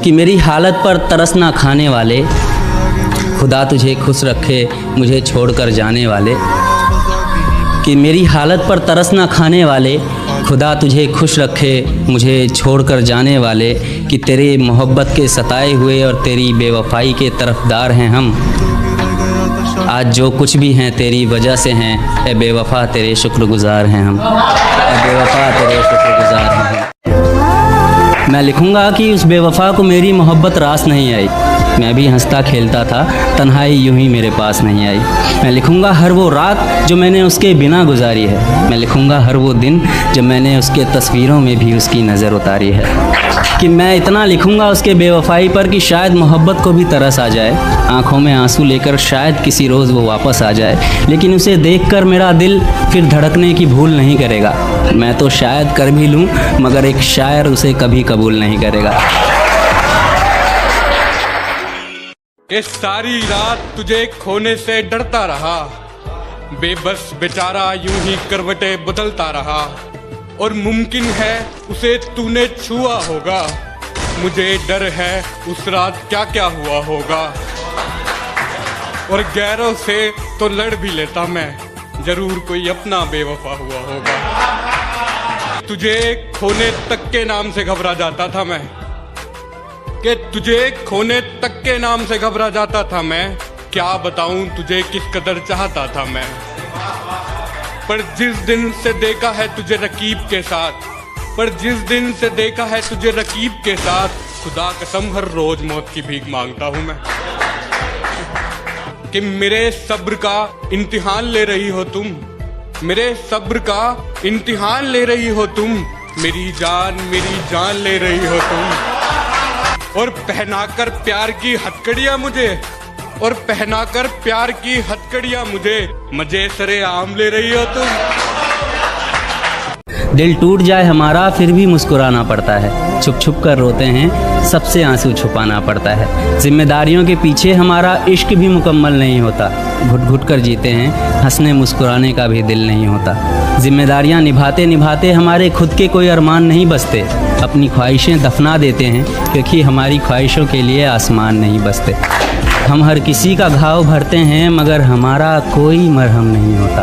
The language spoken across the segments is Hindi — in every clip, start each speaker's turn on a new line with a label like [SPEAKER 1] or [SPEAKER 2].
[SPEAKER 1] कि मेरी हालत पर तरस ना खाने वाले, खुदा तुझे खुश रखे मुझे छोड़कर जाने वाले। कि मेरी हालत पर तरस ना खाने वाले, खुदा तुझे खुश रखे मुझे छोड़कर जाने वाले। कि तेरे मोहब्बत के सताए हुए और तेरी बेवफाई के तरफदार हैं हम। आज जो कुछ भी हैं तेरी वजह से हैं, ए बेवफा तेरे शुक्रगुजार हैं हम। ए बेवफा तेरे शुक्रगुजार हैं हम। मैं लिखूँगा कि उस बेवफा को मेरी मोहब्बत रास नहीं आई। मैं भी हंसता खेलता था, तन्हाई यूं ही मेरे पास नहीं आई। मैं लिखूँगा हर वो रात जो मैंने उसके बिना गुजारी है। मैं लिखूँगा हर वो दिन जब मैंने उसके तस्वीरों में भी उसकी नज़र उतारी है। कि मैं इतना लिखूँगा उसके बेवफाई पर कि शायद मोहब्बत को भी तरस आ जाए, आँखों में आंसू लेकर शायद किसी रोज़ वो वापस आ जाए। लेकिन उसे देखकर मेरा दिल फिर धड़कने की भूल नहीं करेगा। मैं तो शायद कर भी लूँ मगर एक शायर उसे कभी कबूल नहीं करेगा।
[SPEAKER 2] ये सारी रात तुझे खोने से डरता रहा, बेबस बेचारा यूं ही करवटें बदलता रहा। और मुमकिन है उसे तूने छुआ होगा, मुझे डर है उस रात क्या क्या हुआ होगा। और गैरों से तो लड़ भी लेता मैं, जरूर कोई अपना बेवफा हुआ होगा। तुझे खोने तक के नाम से घबरा जाता था मैं, कि तुझे खोने तक के नाम से घबरा जाता था मैं। क्या बताऊं तुझे किस कदर चाहता था मैं। पर जिस दिन से देखा है तुझे रकीब के साथ, पर जिस दिन से देखा है तुझे रकीब के साथ, खुदा कसम हर रोज मौत की भीख मांगता हूं मैं। कि मेरे सब्र का इम्तिहान ले रही हो तुम, मेरे सब्र का इम्तिहान ले रही हो तुम। मेरी जान ले रही हो तुम। और पहनाकर प्यार की हथकड़ियां मुझे, और पहनाकर प्यार की हथकड़ियां मुझे, मजे सरे आम ले रही हो तुम।
[SPEAKER 1] दिल टूट जाए हमारा फिर भी मुस्कुराना पड़ता है, छुप छुप कर रोते हैं सबसे आंसू छुपाना पड़ता है। जिम्मेदारियों के पीछे हमारा इश्क भी मुकम्मल नहीं होता, घुट घुट कर जीते हैं, हंसने मुस्कुराने का भी दिल नहीं होता। जिम्मेदारियां निभाते निभाते हमारे खुद के कोई अरमान नहीं बसते, अपनी ख्वाहिशें दफना देते हैं क्योंकि हमारी ख्वाहिशों के लिए आसमान नहीं बसते। हम हर किसी का घाव भरते हैं मगर हमारा कोई मरहम नहीं होता।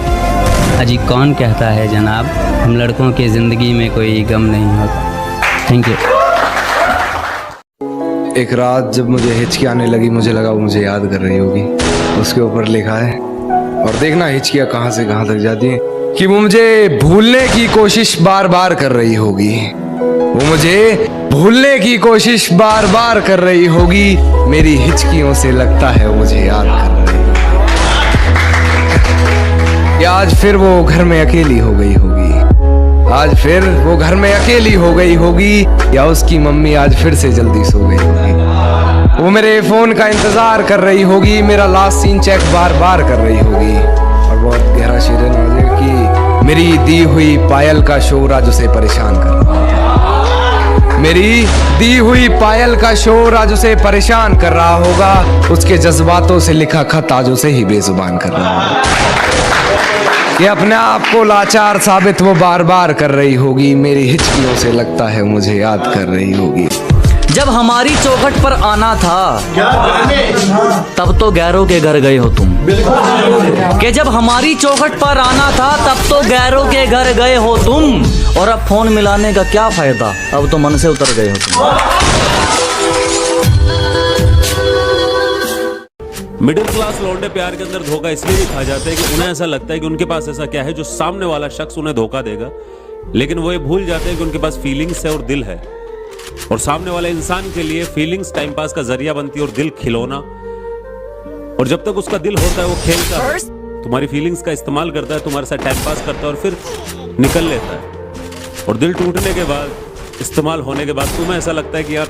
[SPEAKER 1] अजी कौन कहता है जनाब, हम लड़कों की ज़िंदगी में कोई गम नहीं होता। Thank you.
[SPEAKER 3] एक रात जब मुझे हिचकी आने लगी, मुझे लगा वो मुझे याद कर रही होगी। उसके ऊपर लिखा है, और देखना हिचकियाँ कहाँ से कहाँ तक जाती हैं, कि वो मुझे भूलने की कोशिश बार बार कर रही होगी। वो मुझे भूलने की कोशिश बार बार कर रही होगी। मेरी हिचकियों से लगता है वो मुझे याद कर रही होगी। या आज फिर वो घर में अकेली हो गई होगी, आज फिर वो घर में अकेली हो गई होगी, या उसकी मम्मी आज फिर से जल्दी सो गई होगी। वो मेरे फोन का इंतजार कर रही होगी, मेरा लास्ट सीन चेक बार बार कर रही होगी। और बहुत गहरा शेर है नाज़िर कि मेरी दी हुई पायल का शोर आज उसे परेशान कर रहा होगा। मेरी दी हुई पायल का शोर आज उसे परेशान कर रहा होगा। उसके जज्बातों से लिखा खत आज उसे ही बेजुबान कर रहा होगा। ये अपने आप को लाचार साबित वो बार बार कर रही होगी। मेरी हिचकियों से लगता है मुझे याद कर रही होगी।
[SPEAKER 4] जब हमारी चौखट पर आना था तब तो गैरों के घर गए हो तुम, कि जब हमारी चौखट पर आना था तब तो गैरों के घर गए हो तुम। और अब फोन मिलाने का क्या फायदा, अब तो मन से उतर गए हो तुम।
[SPEAKER 5] मिडिल क्लास लौंडे प्यार के अंदर धोखा इसलिए भी खा जाते हैं कि उन्हें ऐसा लगता है कि उनके पास ऐसा क्या है जो सामने वाला शख्स उन्हें धोखा देगा, लेकिन वो ये भूल जाते हैं कि उनके पास फीलिंग्स है और दिल है। और सामने वाले इंसान के लिए फीलिंग्स टाइम पास का जरिया बनती है और दिल खिलौना। और जब तक उसका दिल होता है वो खेलता है, तुम्हारी फीलिंग्स का इस्तेमाल करता है, तुम्हारे साथ टाइम पास करता है और फिर निकल लेता है। और दिल टूटने के बाद, इस्तेमाल होने के बाद तुम्हें ऐसा लगता है कि यार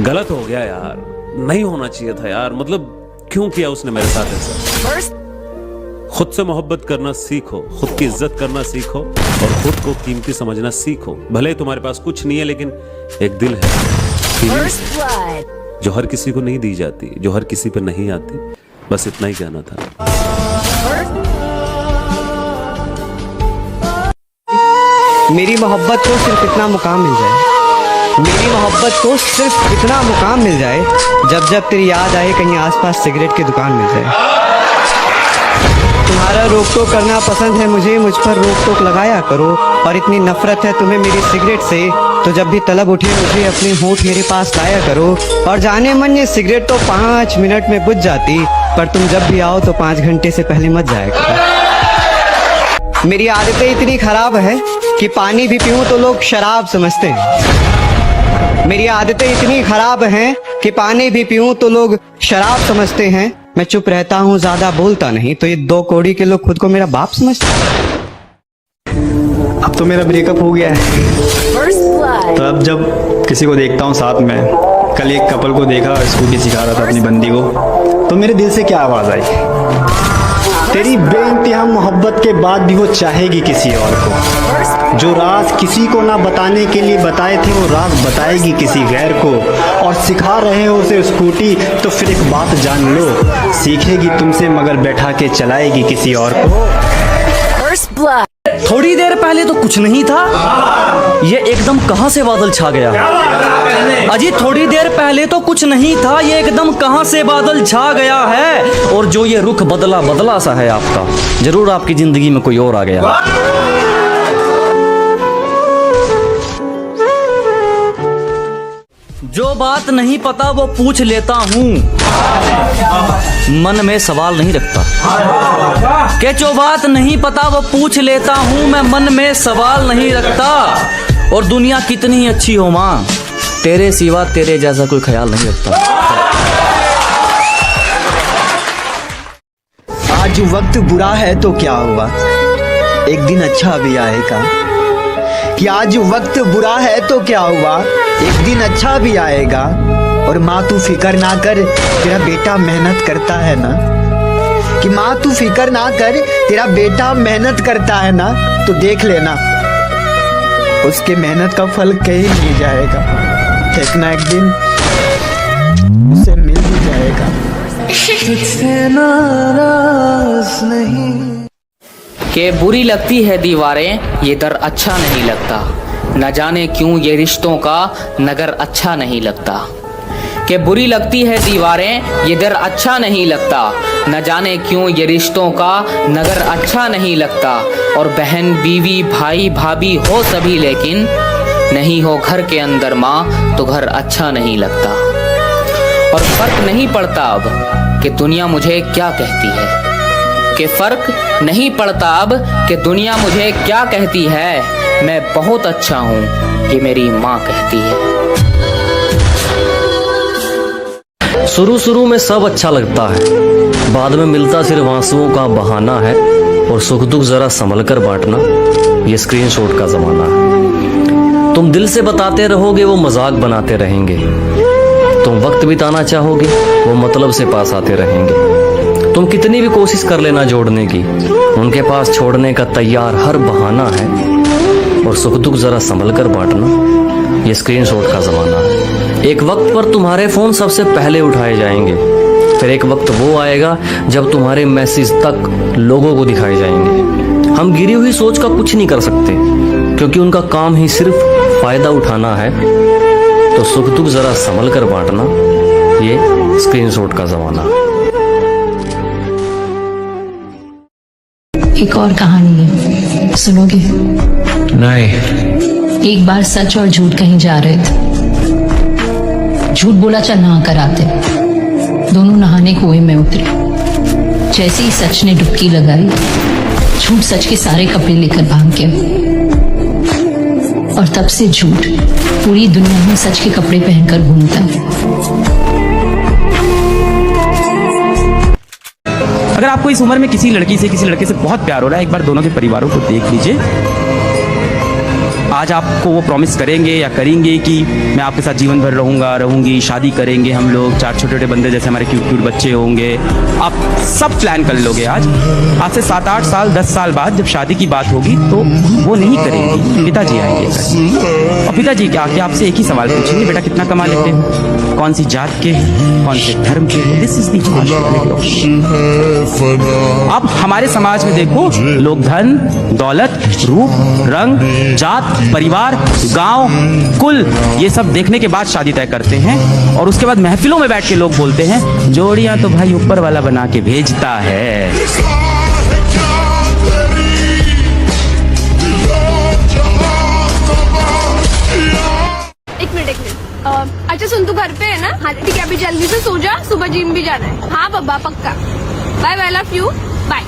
[SPEAKER 5] गलत हो गया यार, नहीं होना चाहिए था यार, मतलब क्यों किया उसने मेरे साथ ऐसा। खुद से मोहब्बत करना सीखो, खुद की इज्जत करना सीखो और खुद को कीमती समझना सीखो। भले ही तुम्हारे पास कुछ नहीं है लेकिन एक दिल है, जो हर किसी को नहीं दी जाती, जो हर किसी पे नहीं आती। बस इतना ही कहना था।
[SPEAKER 6] मेरी मोहब्बत को सिर्फ इतना मुकाम मिल जाए मेरी मोहब्बत को सिर्फ इतना मुकाम मिल जाए, जब जब तेरी याद आए कहीं आसपास सिगरेट की दुकान मिल जाए। तुम्हारा रोक टोक करना पसंद है मुझे, मुझ पर रोक टोक लगाया करो। और इतनी नफरत है तुम्हें मेरी सिगरेट से, तो जब भी तलब उठे मुझे अपने होंठ मेरे पास लाया करो। और जाने मन ये सिगरेट तो 5 मिनट में बुझ जाती, पर तुम जब भी आओ तो 5 घंटे से पहले मत जाया करो। मेरी आदतें इतनी खराब है कि पानी भी पीऊं तो लोग शराब समझते हैं। मेरी आदतें इतनी खराब हैं कि पानी भी पीऊं तो लोग शराब समझते हैं। मैं चुप रहता हूँ, ज्यादा बोलता नहीं, तो ये 2 कौड़ी के लोग खुद को मेरा बाप समझते हैं। अब तो मेरा ब्रेकअप हो गया है, तो अब जब किसी को देखता हूँ साथ में, कल एक कपल को देखा स्कूटी सिखा रहा था अपनी बंदी को, तो मेरे दिल से क्या आवाज़ आई, तेरी बेइंतहा मोहब्बत के बाद भी वो चाहेगी किसी और को। जो राज किसी को ना बताने के लिए बताए थे, वो राज बताएगी किसी गैर को। और सिखा रहे हो उसे स्कूटी, तो फिर एक बात जान लो, सीखेगी तुमसे मगर बैठा के चलाएगी किसी और को।
[SPEAKER 4] थोड़ी देर पहले तो कुछ नहीं था, ये एकदम कहां से बादल छा गया। अजी थोड़ी देर पहले तो कुछ नहीं था, ये एकदम कहां से बादल छा गया है। और जो ये रुख बदला बदला सा है आपका, जरूर आपकी जिंदगी में कोई और आ गया। जो बात नहीं पता वो पूछ लेता हूँ, मन में सवाल नहीं रखता। कि जो बात नहीं पता वो पूछ लेता हूँ, मैं मन में सवाल नहीं रखता। और दुनिया कितनी अच्छी हो माँ, तेरे सिवा तेरे जैसा कोई ख्याल नहीं रखता।
[SPEAKER 6] आज वक्त बुरा है तो क्या हुआ, एक दिन अच्छा भी आएगा। कि आज वक्त बुरा है तो क्या हुआ, एक दिन अच्छा भी आएगा। और माँ तू फिक्र ना कर, तेरा बेटा मेहनत करता है ना। कि माँ तू फिक्र ना कर, तेरा बेटा मेहनत करता है ना, तो देख लेना उसके मेहनत का फल कहीं नहीं जाएगा। एक ना एक दिन उसे मिल भी जाएगा। तुझसे नाराज नहीं
[SPEAKER 7] के बुरी लगती है दीवारें, ये दर अच्छा नहीं लगता। न जाने क्यों ये रिश्तों का नगर अच्छा नहीं लगता। कि बुरी लगती है दीवारें, ये दर अच्छा नहीं लगता। न जाने क्यों ये रिश्तों का नगर अच्छा नहीं लगता। और बहन बीवी भाई भाभी हो सभी, लेकिन नहीं हो घर के अंदर माँ तो घर अच्छा नहीं लगता। और फर्क नहीं पड़ता अब कि दुनिया मुझे क्या कहती है। कि फर्क नहीं पड़ता अब कि दुनिया मुझे क्या कहती है। मैं बहुत अच्छा हूँ, ये मेरी माँ कहती है।
[SPEAKER 4] शुरू में सब अच्छा लगता है, बाद में मिलता सिर्फ आंसुओं का बहाना है। और सुख दुख जरा संभल कर बांटना, ये स्क्रीनशॉट का जमाना है। तुम दिल से बताते रहोगे, वो मजाक बनाते रहेंगे। तुम वक्त बिताना चाहोगे, वो मतलब से पास आते रहेंगे। तुम कितनी भी कोशिश कर लेना जोड़ने की, उनके पास छोड़ने का तैयार हर बहाना है। और सुख दुख जरा संभल कर बांटना, ये स्क्रीनशॉट का जमाना है। एक वक्त पर तुम्हारे फोन सबसे पहले उठाए जाएंगे, फिर एक वक्त वो आएगा जब तुम्हारे मैसेज तक लोगों को दिखाए जाएंगे। हम गिरी हुई सोच का कुछ नहीं कर सकते, क्योंकि उनका काम ही सिर्फ फायदा उठाना है। तो सुख दुख जरा संभल कर बांटना, ये स्क्रीनशॉट का जमाना है।
[SPEAKER 8] एक और कहानी है, सुनोगे?
[SPEAKER 3] नहीं।
[SPEAKER 8] एक बार सच और झूठ कहीं जा रहे थे। झूठ बोला चल नहा कर आते। दोनों नहाने कुएं में उतरे। जैसे ही सच ने डुबकी लगाई, झूठ सच के सारे कपड़े लेकर भाग गया। और तब से झूठ पूरी दुनिया में सच के कपड़े पहनकर घूमता है।
[SPEAKER 9] अगर आपको इस उम्र में किसी लड़की से किसी लड़के से बहुत प्यार हो रहा है, एक बार दोनों के परिवारों को देख लीजिए। आज आपको वो प्रॉमिस करेंगे या करेंगे कि मैं आपके साथ जीवन भर रहूंगी, शादी करेंगे हम लोग, 4 छोटे-छोटे बंदे जैसे हमारे क्यूट बच्चे होंगे। आप सब प्लान कर लोगे। आज से 7-8 साल 10 साल बाद जब शादी की बात होगी तो वो नहीं करेंगी, पिताजी आएंगे। और पिताजी क्या आपसे एक ही सवाल पूछेंगे, बेटा कितना कमा लेते हो, कौन सी जात के, कौन से धर्म के। दिस इज आप हमारे समाज में देखो, लोग धन दौलत रूप रंग जात परिवार, गांव, कुल, ये सब देखने के बाद शादी तय करते हैं। और उसके बाद महफिलों में बैठ के लोग बोलते हैं जोड़ियां तो भाई ऊपर वाला बना के भेजता है।
[SPEAKER 10] एक मिनट अच्छा सुन, तू घर पे है ना? हाँ ठीक है, अभी जल्दी से सो जा, सुबह जिम भी जाना है। हाँ बाबा पक्का, bye bye, love you, bye.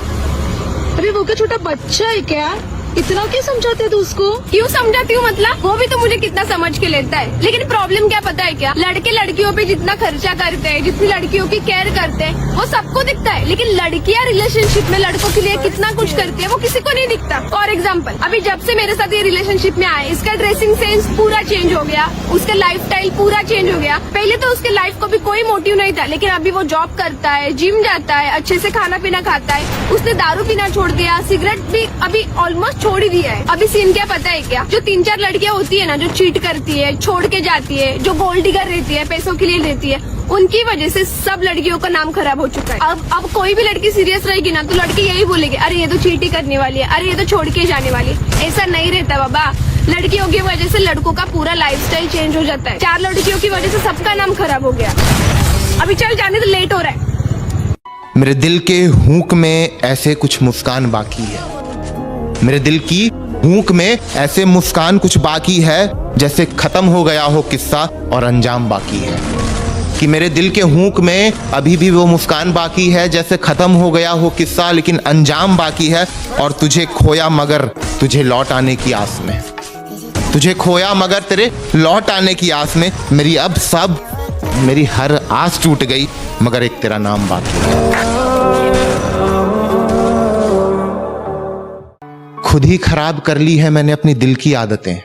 [SPEAKER 11] अरे वो क्या छोटा बच्चा है क्या? इतना क्यों समझाते है तू उसको?
[SPEAKER 10] क्यों समझाती हूँ मतलब? वो भी तो मुझे कितना समझ के लेता है। लेकिन प्रॉब्लम क्या पता है क्या? लड़के लड़कियों पे जितना खर्चा करते हैं, जितनी लड़कियों की केयर करते हैं, वो सबको दिखता है। लेकिन लड़कियाँ रिलेशनशिप में लड़कों के लिए कितना कुछ करती है, वो किसी को नहीं दिखता। फॉर एग्जाम्पल, अभी जब से मेरे साथ ये रिलेशनशिप में आए, इसका ड्रेसिंग सेंस पूरा चेंज हो गया, उसका लाइफ स्टाइल पूरा चेंज हो गया। पहले तो उसके लाइफ को भी कोई मोटिव नहीं था, लेकिन अभी वो जॉब करता है, जिम जाता है, अच्छे से खाना पीना खाता है। उसने दारू पीना छोड़ दिया, सिगरेट भी अभी ऑलमोस्ट छोड़ ही दिया है। अभी सीन क्या पता है क्या? जो 3-4 लड़कियां होती है ना, जो चीट करती है, छोड़ के जाती है, जो गोल्ड डिगर रहती है, पैसों के लिए रहती है, उनकी वजह से सब लड़कियों का नाम खराब हो चुका है। अब कोई भी लड़की सीरियस रहेगी ना, तो लड़के यही बोलेंगे, अरे ये तो चीट ही करने वाली है, अरे ये तो छोड़ के जाने वाली है। ऐसा नहीं रहता बाबा। लड़कियों की वजह से लड़कों का पूरा लाइफस्टाइल चेंज हो जाता है। 4 लड़कियों की वजह से सबका नाम खराब हो गया। अभी चल जाने तो, लेट हो रहा है।
[SPEAKER 12] मेरे दिल के हुक में ऐसे कुछ मुस्कान बाकी है, मेरे दिल की हुक में ऐसे मुस्कान कुछ बाकी है, जैसे खत्म हो गया हो किस्सा और अंजाम बाकी है। कि मेरे दिल के हुक में अभी भी वो मुस्कान बाकी है, जैसे खत्म हो गया हो किस्सा लेकिन अंजाम बाकी है। और तुझे खोया मगर तुझे लौट आने की आस में, तुझे खोया मगर तेरे लौट आने की आस में। मेरी अब सब, मेरी हर आस टूट गई, मगर एक तेरा नाम बाकी है। खुद ही खराब कर ली है मैंने अपनी दिल की आदतें,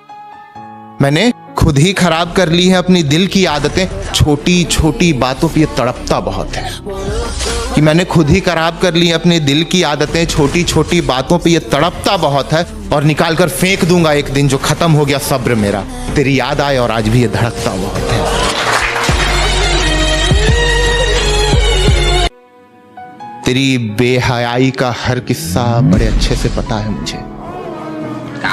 [SPEAKER 12] मैंने खुद ही खराब कर ली है अपनी दिल की आदतें। छोटी छोटी बातों पे ये तड़पता बहुत है कि मैंने खुद ही खराब कर ली है अपनी दिल की आदतें। छोटी छोटी बातों पे ये तड़पता बहुत है, और निकाल कर फेंक दूंगा एक दिन जो खत्म हो गया सब्र मेरा। तेरी याद आए और आज भी ये धड़कता बहुत है। तेरी बेहयाई का हर किस्सा बड़े अच्छे से पता है मुझे,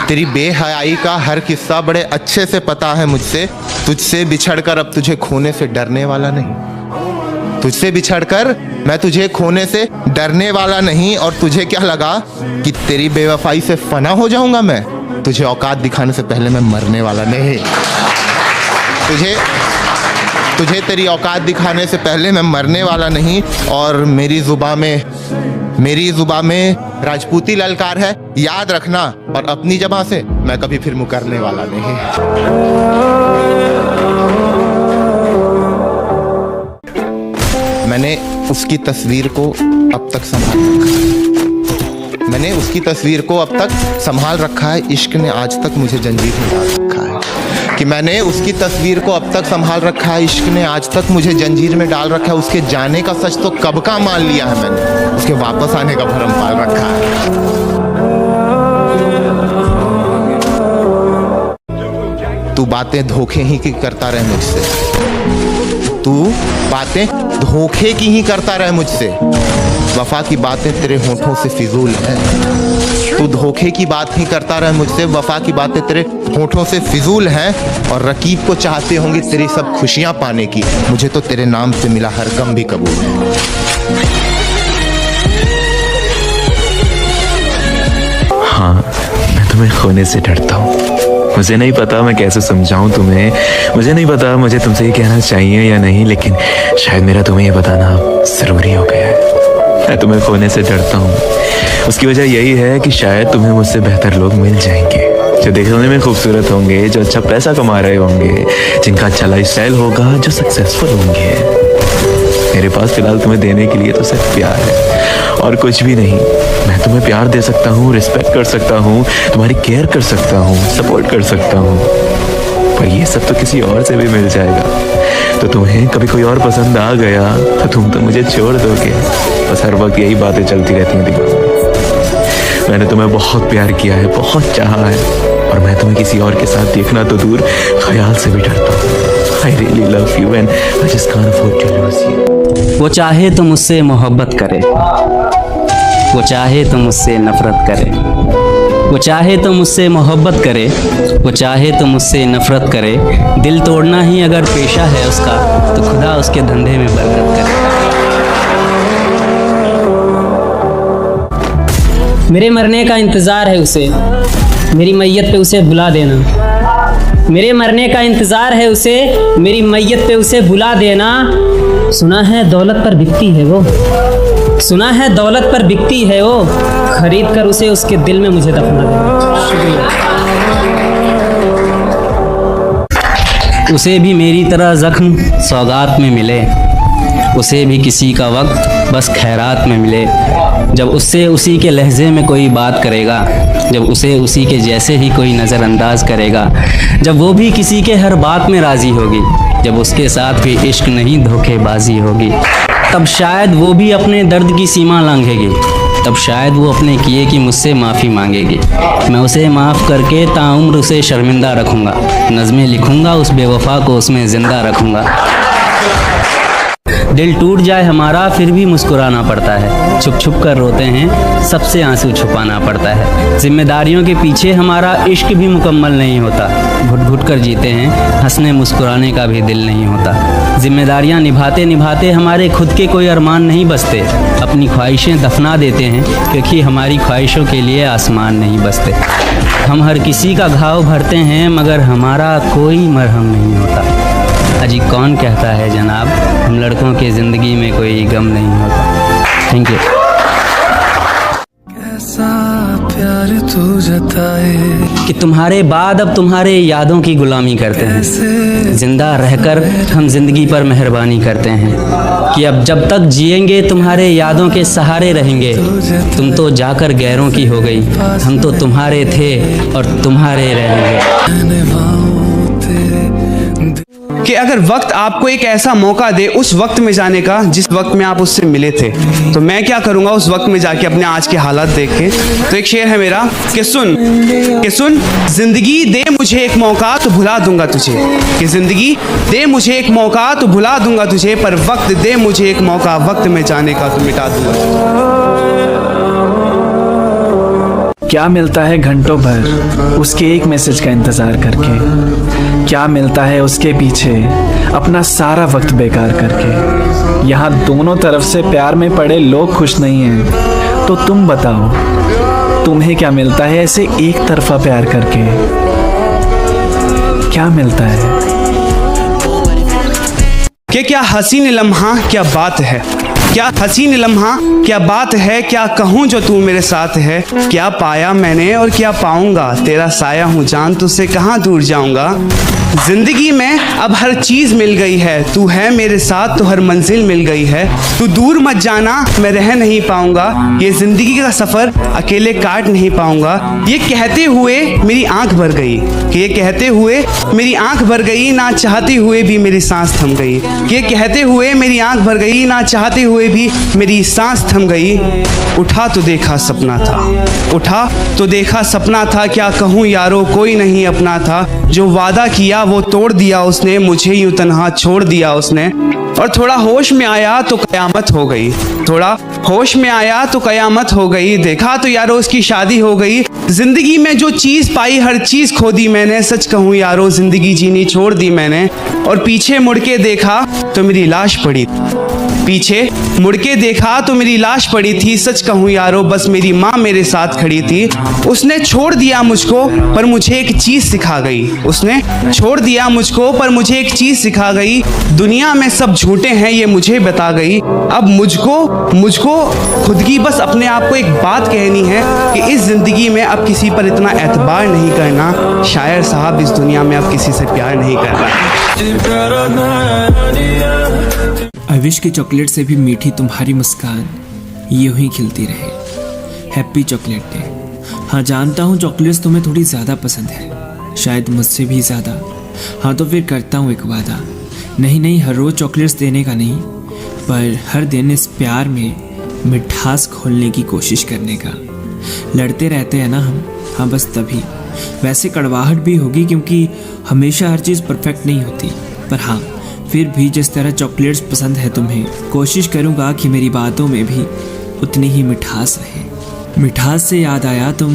[SPEAKER 12] तेरी बेहयाई का हर किस्सा बड़े अच्छे से पता है मुझसे। तुझसे बिछड़कर अब तुझे खोने से डरने वाला नहीं, तुझसे बिछड़कर मैं तुझे खोने से डरने वाला नहीं। और तुझे क्या लगा कि तेरी बेवफाई से फना हो जाऊंगा मैं? तुझे औकात दिखाने से पहले मैं मरने वाला नहीं। तुझे तेरी औकात दिखाने से पहले मैं मरने वाला नहीं। और मेरी जुबां में राजपूती ललकार है, याद रखना। और अपनी जबां से मैं कभी फिर मुकरने वाला नहीं। मैंने उसकी तस्वीर को अब तक संभाल रखा है, मैंने उसकी तस्वीर को अब तक संभाल रखा है। इश्क ने आज तक मुझे जंजीर में डाल रखा है कि मैंने उसकी तस्वीर को अब तक संभाल रखा है। इश्क ने आज तक मुझे जंजीर में डाल रखा है। उसके जाने का सच तो कब का मान लिया है मैंने, उसके वापस आने का भरम पाल रखा है। तू बातें धोखे ही की करता रहे मुझसे, तू बातें धोखे की ही करता रहे मुझसे। वफा की बातें तेरे होठों से फिजूल है, तू धोखे की बात ही करता रहे मुझसे। वफा की बातें तेरे होठों से फिजूल हैं। और रकीब को चाहते होंगे तेरी सब खुशियां पाने की, मुझे तो तेरे नाम से मिला हर गम भी कबूल है।
[SPEAKER 13] हाँ, मैं तुम्हें खोने से डरता हूँ। मुझे नहीं पता मैं कैसे समझाऊं तुम्हें, मुझे नहीं पता मुझे तुमसे ये कहना चाहिए या नहीं, लेकिन शायद मेरा तुम्हें ये बताना ज़रूरी हो गया है। मैं तुम्हें खोने से डरता हूँ। उसकी वजह यही है कि शायद तुम्हें मुझसे बेहतर लोग मिल जाएंगे, जो देखने में खूबसूरत होंगे, जो अच्छा पैसा कमा रहे होंगे, जिनका अच्छा लाइफस्टाइल होगा, जो सक्सेसफुल होंगे। मेरे पास फिलहाल तुम्हें देने के लिए तो सिर्फ प्यार है और कुछ भी नहीं। मैं तुम्हें प्यार दे सकता हूँ, रिस्पेक्ट कर सकता हूँ, तुम्हारी केयर कर सकता हूँ, सपोर्ट कर सकता हूँ, पर ये सब तो किसी और से भी मिल जाएगा। तो तुम्हें कभी कोई और पसंद आ गया तो तुम तो मुझे छोड़ दोगे। बस हर वक्त यही बातें चलती रहती हैं दिमाग में। मैंने तुम्हें बहुत प्यार किया है, बहुत चाहा है, और मैं तुम्हें किसी और के साथ देखना तो दूर, ख्याल से भी डरता हूँ। I really love you and I just can't afford to lose you।
[SPEAKER 1] वो चाहे तो मुझसे मोहब्बत करे, वो चाहे तो मुझसे नफरत करे, वो चाहे तो मुझसे मोहब्बत करे, वो चाहे तो मुझसे नफ़रत करे, दिल तोड़ना ही अगर पेशा है उसका तो खुदा उसके धंधे में बरकत करे।
[SPEAKER 14] मेरे मरने का इंतज़ार है उसे, मेरी मैयत पे उसे बुला देना। मेरे मरने का इंतज़ार है उसे, मेरी मैयत पे उसे बुला देना। सुना है दौलत पर बिकती है वो, सुना है दौलत पर बिकती है वो, खरीद कर उसे उसके दिल में मुझे दफना देना। शुक्रिया।
[SPEAKER 1] उसे भी मेरी तरह ज़ख्म सौगात में मिले, उसे भी किसी का वक्त बस खैरात में मिले। जब उससे उसी के लहजे में कोई बात करेगा, जब उसे उसी के जैसे ही कोई नज़रअंदाज करेगा, जब वो भी किसी के हर बात में राज़ी होगी, जब उसके साथ भी इश्क नहीं धोखेबाजी होगी, तब शायद वो भी अपने दर्द की सीमा लांघेगी, तब शायद वो अपने किए की मुझसे माफ़ी मांगेगी। मैं उसे माफ़ करके ताउम्र उसे शर्मिंदा रखूँगा, नज़में लिखूँगा उस बेवफा को उसमें ज़िंदा रखूँगा। दिल टूट जाए हमारा फिर भी मुस्कुराना पड़ता है, छुप छुप कर रोते हैं सबसे आंसू छुपाना पड़ता है। जिम्मेदारियों के पीछे हमारा इश्क भी मुकम्मल नहीं होता, घुट घुट कर जीते हैं, हंसने मुस्कुराने का भी दिल नहीं होता। जिम्मेदारियां निभाते निभाते हमारे खुद के कोई अरमान नहीं बसते, अपनी ख्वाहिशें दफना देते हैं क्योंकि हमारी ख्वाहिशों के लिए आसमान नहीं बसते। हम हर किसी का घाव भरते हैं मगर हमारा कोई मरहम नहीं होता। अजी कौन कहता है जनाब हम लड़कों की ज़िंदगी में कोई गम नहीं होता। Thank you. कि तुम्हारे बाद अब तुम्हारे यादों की गुलामी करते हैं, जिंदा रहकर हम जिंदगी पर मेहरबानी करते हैं। कि अब जब तक जिएंगे तुम्हारे यादों के सहारे रहेंगे। तुम तो जाकर गैरों की हो गई, हम तो तुम्हारे थे और तुम्हारे रहेंगे।
[SPEAKER 9] कि अगर वक्त आपको एक ऐसा मौका दे उस वक्त में जाने का जिस वक्त में आप उससे मिले थे, तो मैं क्या करूंगा उस वक्त में जाके अपने आज के हालात देख के। तो एक शेर है मेरा कि सुन जिंदगी दे मुझे एक मौका तो भुला दूंगा तुझे, कि जिंदगी दे मुझे एक मौका तो भुला दूंगा तुझे, पर वक्त दे मुझे एक मौका वक्त में जाने का तो मिटा दूंगा।
[SPEAKER 15] क्या मिलता है घंटों भर उसके एक मैसेज का इंतज़ार करके, क्या मिलता है उसके पीछे अपना सारा वक्त बेकार करके। यहाँ दोनों तरफ से प्यार में पड़े लोग खुश नहीं हैं, तो तुम बताओ तुम्हें क्या मिलता है ऐसे एक तरफा प्यार करके, क्या मिलता है?
[SPEAKER 9] कि क्या हसीन लम्हा क्या बात है, क्या हसीन लम्हा क्या बात है, क्या कहूँ जो तू मेरे साथ है। क्या पाया मैंने और क्या पाऊंगा, तेरा साया हूँ जान तुझसे कहाँ दूर जाऊंगा। जिंदगी में अब हर चीज मिल गई है, तू है मेरे साथ तो हर मंजिल मिल गई है। तू दूर मत जाना मैं रह नहीं पाऊंगा, ये जिंदगी का सफर अकेले काट नहीं पाऊंगा। ये कहते हुए मेरी आंख भर गई, कि ये कहते हुए मेरी आंख भर गई, ना चाहते हुए भी मेरी सांस थम गई। ये कहते हुए मेरी आंख भर गई, ना चाहते हुए भी मेरी सांस थम गई। उठा तो देखा सपना था, उठा तो देखा सपना था, क्या कहूँ यारो कोई नहीं अपना था। जो वादा किया वो तोड़ दिया उसने, मुझे यूं तन्हा छोड़ दिया उसने। और थोड़ा होश में आया तो कयामत हो गई, थोड़ा होश में आया तो कयामत हो गई। देखा तो यारो उसकी शादी हो गई। जिंदगी में जो चीज पाई हर चीज खो दी मैंने, सच कहूँ यारो जिंदगी जीनी छोड़ दी मैंने। और पीछे मुड़ के देखा तो मेरी लाश पड़ी, पीछे मुड़ के देखा तो मेरी लाश पड़ी थी। सच कहूँ यारो बस मेरी माँ मेरे साथ खड़ी थी। उसने छोड़ दिया मुझको पर मुझे एक चीज सिखा गई, उसने छोड़ दिया मुझको पर मुझे एक चीज सिखा गई। दुनिया में सब झूठे हैं ये मुझे बता गई। अब मुझको खुद की बस अपने आप को एक बात कहनी है कि इस जिंदगी में अब किसी पर इतना एतबार नहीं करना। शायर साहब इस दुनिया में अब किसी से प्यार नहीं करना।
[SPEAKER 16] आई विश की चॉकलेट से भी मीठी तुम्हारी मुस्कान यूं ही खिलती रहे। Happy chocolate day. हाँ जानता हूँ चॉकलेट्स तुम्हें थोड़ी ज़्यादा पसंद है, शायद मुझसे भी ज़्यादा। हाँ तो फिर करता हूँ एक वादा, नहीं हर रोज़ चॉकलेट्स देने का नहीं, पर हर दिन इस प्यार में मिठास खोलने की कोशिश करने का। लड़ते रहते हैं ना हम, हाँ बस तभी। वैसे कड़वाहट भी होगी क्योंकि हमेशा हर चीज़ परफेक्ट नहीं होती, पर हाँ फिर भी जिस तरह चॉकलेट्स पसंद है तुम्हें, कोशिश करूँगा कि मेरी बातों में भी उतनी ही मिठास रहे। मिठास से याद आया तुम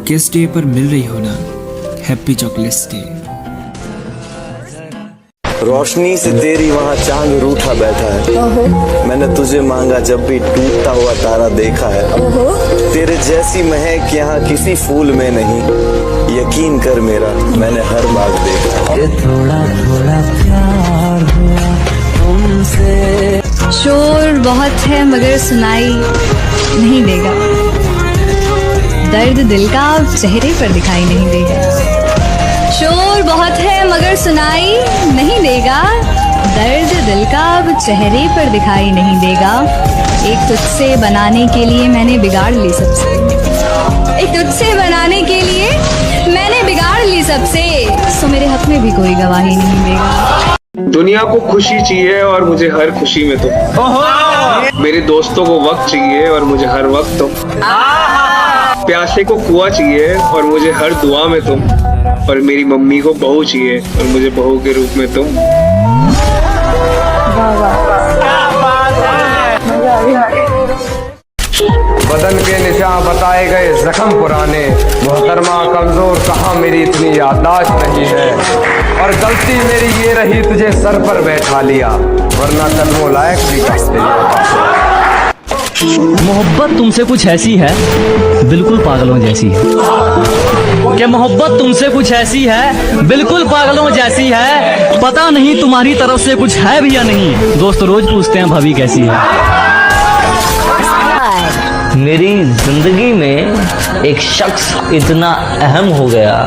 [SPEAKER 16] किस डे पर मिल रही हो ना, हैप्पी चॉकलेट्स डे।
[SPEAKER 17] रोशनी से तेरी वहाँ चांद रूठा बैठा है, मैंने तुझे मांगा जब भी टूटता हुआ तारा देखा है। तेरे जैसी महक यहाँ किसी फूल में नहीं, यकीन कर मेरा मैंने हर बाग देखा है।
[SPEAKER 18] थोड़ा थोड़ा प्यार हुआ तुमसे।
[SPEAKER 19] शोर बहुत है मगर सुनाई नहीं देगा, दर्द दिल का चेहरे पर दिखाई नहीं देगा। शोर बहुत है मगर सुनाई नहीं देगा, दर्द दिल का अब चेहरे पर दिखाई नहीं देगा। एक तुझसे बनाने के लिए मैंने बिगाड़ ली सबसे, एक तुझसे बनाने के लिए मैंने बिगाड़ ली सबसे, सो मेरे हक में भी कोई गवाही नहीं देगा।
[SPEAKER 3] दुनिया को खुशी चाहिए और मुझे हर खुशी में तुम। मेरे दोस्तों को वक्त चाहिए और मुझे हर वक्त तुम। प्यासे को कुआं चाहिए और मुझे हर दुआ में तुम। और मेरी मम्मी को बहू चाहिए और मुझे बहू के रूप में तुम। बदन के निशान बताए गए जख्म पुराने, मोहतरमा कमजोर कहाँ मेरी इतनी याददाश्त नहीं है। और गलती मेरी ये रही तुझे सर पर बैठा लिया, वरना कल वो लायक भी कहते।
[SPEAKER 4] मोहब्बत तुमसे कुछ ऐसी है बिल्कुल पागलों जैसी है, कि मोहब्बत तुमसे कुछ ऐसी है बिल्कुल पागलों जैसी है। पता नहीं तुम्हारी तरफ से कुछ है भी या नहीं, दोस्त रोज पूछते हैं भाभी कैसी है।
[SPEAKER 20] मेरी जिंदगी में एक शख्स इतना अहम हो गया,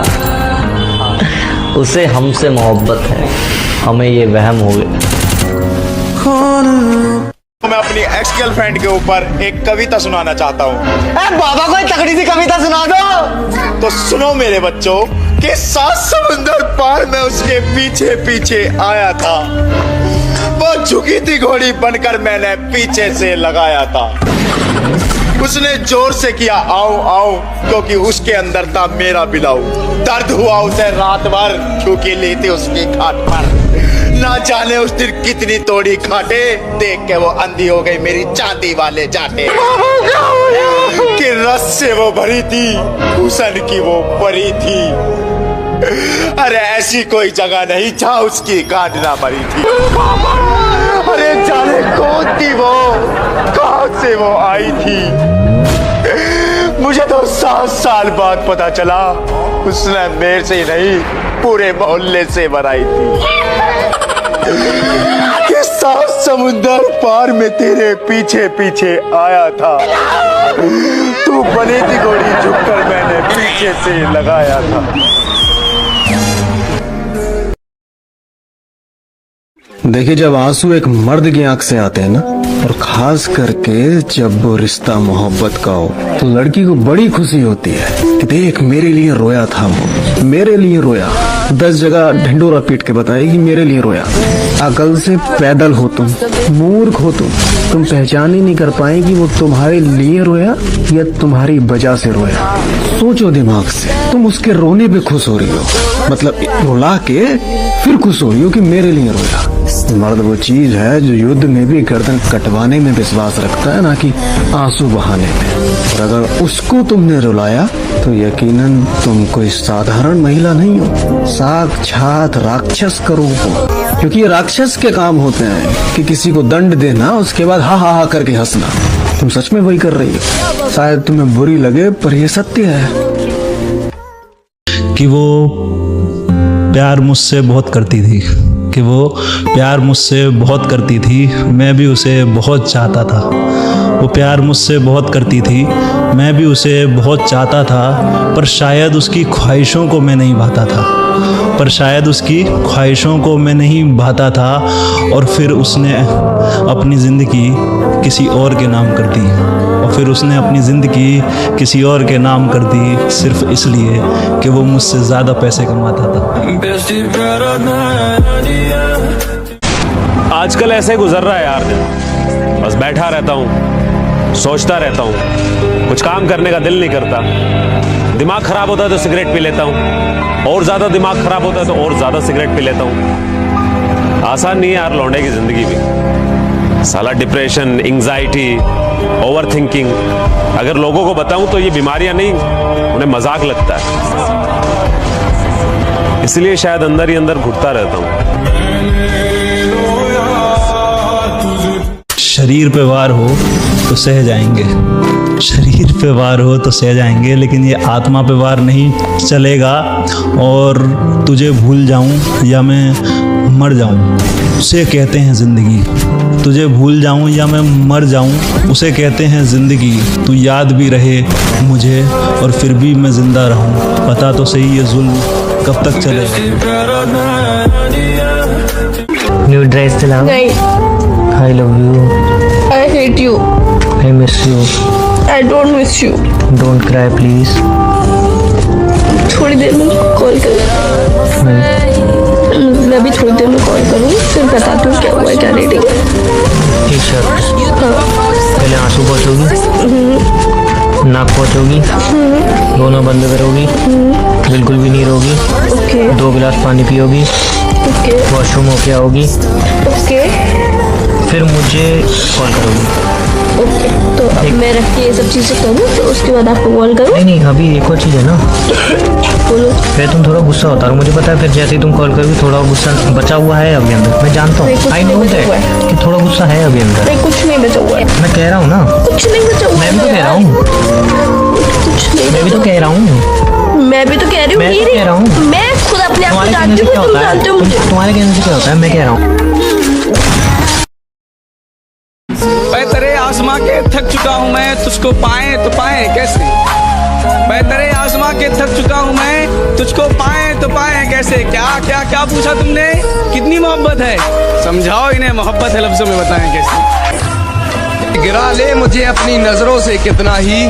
[SPEAKER 20] उसे हमसे मोहब्बत है, हमें ये वहम हो गया।
[SPEAKER 21] मैं अपनी एक्स गर्लफ्रेंड के ऊपर एक कविता सुनाना चाहता हूँ।
[SPEAKER 18] बाबा को एक तगड़ी सी कविता सुना दो।
[SPEAKER 21] तो सुनो मेरे बच्चों कि 7 समुंदर पार में उसके पीछे पीछे आया था, वो झुकी थी घोड़ी बनकर मैंने पीछे से लगाया था। उसने जोर से किया आओ आओ, क्योंकि उसके अंदर था मेरा बिलाऊ। दर्द हुआ उसे रात भर क्योंकि ली थी उसकी खाट पर। ना जाने उस दिन कितनी तोड़ी खाटे, देख के वो अंधी हो गई मेरी चांदी वाले जाटे। कि रस से वो भरी थी, हुस्न की वो परी थी। अरे ऐसी कोई जगह नहीं जहाँ उसकी गांठ ना मरी थी। अरे जाने कौन थी वो, कहाँ से वो आई थी। मुझे तो 7 साल बाद पता चला, उसने मेरे से ही नहीं पूरे मोहल्ले से बनाई थी। कि 7 समुंदर पार में तेरे पीछे पीछे आया था, तू बनी थी घोड़ी झुककर मैंने पीछे से लगाया था।
[SPEAKER 22] देखिए, जब आंसू एक मर्द की आंख से आते हैं ना, और खास करके जब वो रिश्ता मोहब्बत का हो, तो लड़की को बड़ी खुशी होती है कि देख मेरे लिए रोया था, वो मेरे लिए रोया। 10 जगह ढिंडोरा पीट के बताएगी मेरे लिए रोया। अकल से पैदल हो तुम, मूर्ख हो तुम पहचान ही नहीं कर पाएगी वो तुम्हारे लिए रोया या तुम्हारी वजह से रोया। सोचो दिमाग से, तुम उसके रोने पे खुश हो रही हो, मतलब रुला के फिर खुश हो रही हो कि मेरे लिए रोया। मर्द वो चीज है जो युद्ध में भी गर्दन कटवाने में विश्वास रखता है, ना कि आंसू बहाने में। और अगर उसको तुमने रुलाया तो यकीनन तुम कोई साधारण महिला नहीं हो, साक्षात राक्षस का रूप हो। क्योंकि ये राक्षस के काम होते हैं कि किसी को दंड देना, उसके बाद हा हा हा करके हंसना। तुम सच में वही कर रही हो। शायद तुम्हें बुरी लगे पर ये सत्य है
[SPEAKER 23] कि वो प्यार मुझसे बहुत करती थी, कि वो प्यार मुझसे बहुत करती थी, मैं भी उसे बहुत चाहता था। वो प्यार मुझसे बहुत करती थी, मैं भी उसे बहुत चाहता था, पर शायद उसकी ख्वाहिशों को मैं नहीं भाता था, पर शायद उसकी ख्वाहिशों को मैं नहीं भाता था। और फिर उसने अपनी ज़िंदगी किसी और के नाम कर दी, और फिर उसने अपनी ज़िंदगी किसी और के नाम कर दी, सिर्फ इसलिए कि वो मुझसे ज़्यादा पैसे कमाता था।
[SPEAKER 5] आजकल ऐसे गुजर रहा है यार दिन, बस बैठा रहता हूँ, सोचता रहता हूँ, कुछ काम करने का दिल नहीं करता। दिमाग खराब होता है तो सिगरेट पी लेता हूँ, और ज़्यादा दिमाग खराब होता है तो और ज़्यादा सिगरेट पी लेता हूँ। आसान नहीं है यार लौंडे की ज़िंदगी भी। साला डिप्रेशन, एंजाइटी, ओवर थिंकिंग, अगर लोगों को बताऊं तो ये बीमारियां नहीं, उन्हें मजाक लगता है। इसलिए शायद अंदर ही अंदर घुटता रहता हूं।
[SPEAKER 23] शरीर पे वार हो तो सह जाएंगे, शरीर पे वार हो तो सह जाएंगे, लेकिन ये आत्मा पे वार नहीं चलेगा। और तुझे भूल जाऊं या मैं मर जाऊं, उसे कहते हैं ज़िंदगी। तुझे भूल जाऊं या मैं मर जाऊं, उसे कहते हैं ज़िंदगी। तू याद भी रहे मुझे और फिर भी मैं ज़िंदा रहूं, पता तो सही ये जुल्म कब तक चलेगा।
[SPEAKER 20] न्यू ड्रेस दिलाओ।
[SPEAKER 10] नहीं।
[SPEAKER 20] I love you.
[SPEAKER 10] I hate you.
[SPEAKER 20] I miss you.
[SPEAKER 10] I don't miss you.
[SPEAKER 20] Don't cry please.
[SPEAKER 10] थोड़ी देर में कॉल करूँ। मैं भी थोड़ी देर में कॉल करूँ, फिर बताती हूँ क्या हुआ, क्या रेटिंग है।
[SPEAKER 20] ठीक है। पहले आंसू पोंछोगी, नाक पोंछोगी, दोनों बंद करोगी, बिल्कुल भी नहीं रोगी, 2 गिलास पानी पियोगी, वॉशरूम होके आओगी, फिर मुझे कॉल करोगी।
[SPEAKER 10] ओके, तो अब मैं रख के ये सब चीज़ें करूँ, तो उसके बाद आपको कॉल करूँ।
[SPEAKER 20] नहीं, अभी एक और चीज़ है ना,
[SPEAKER 10] बोलो।
[SPEAKER 20] फिर तुम थोड़ा गुस्सा होता है, मुझे पता है। फिर जैसे ही तुम कॉल करोगी थोड़ा गुस्सा बचा हुआ है अभी अंदर, मैं जानता हूँ। आई नो दैट कि थोड़ा गुस्सा है अभी अंदर।
[SPEAKER 10] कुछ नहीं बचा हुआ है।
[SPEAKER 20] मैं कह रहा हूँ ना,
[SPEAKER 10] कुछ नहीं बचा हुआ।
[SPEAKER 20] मैं भी तो कह रहा हूँ, मैं भी तो कह रहा हूँ,
[SPEAKER 10] मैं भी तो कह रही हूँ।
[SPEAKER 20] मैं तो कह रहा हूँ।
[SPEAKER 10] मैं खुद अपने आप को
[SPEAKER 20] तुम्हारे कहने
[SPEAKER 10] जानती
[SPEAKER 20] से
[SPEAKER 10] हूँ,
[SPEAKER 20] क्या
[SPEAKER 10] तुम
[SPEAKER 20] होता है?
[SPEAKER 10] जानते हो मुझे।
[SPEAKER 20] तुम्हारे कहने से क्या होता है? मैं कह रहा हूँ।
[SPEAKER 15] तेरे आसमां के थक चुका हूँ मैं, तुझको पाए तो पाए कैसे। मैं तेरे आसमां के थक चुका हूँ मैं, तुझको पाए तो पाए कैसे। क्या क्या क्या पूछा तुमने? कितनी मोहब्बत है, समझाओ इन्हें मोहब्बत है लफ्जों में बताएं कैसे।
[SPEAKER 3] गिरा ले मुझे अपनी नजरों से कितना ही,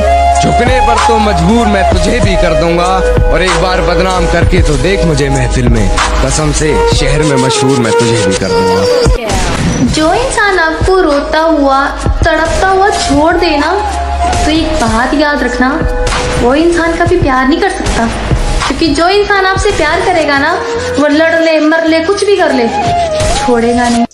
[SPEAKER 3] झुकने पर तो मजबूर मैं तुझे भी कर दूंगा। और एक बार बदनाम करके तो देख मुझे महफिल में, कसम से शहर में मशहूर मैं तुझे भी कर दूंगा।
[SPEAKER 19] जो इंसान आपको रोता हुआ तड़पता हुआ छोड़ देना, तो एक बात याद रखना, वो इंसान कभी प्यार नहीं कर सकता। क्योंकि जो इंसान आपसे प्यार करेगा ना, वो लड़ ले मर ले कुछ भी कर ले, छोड़ेगा नहीं।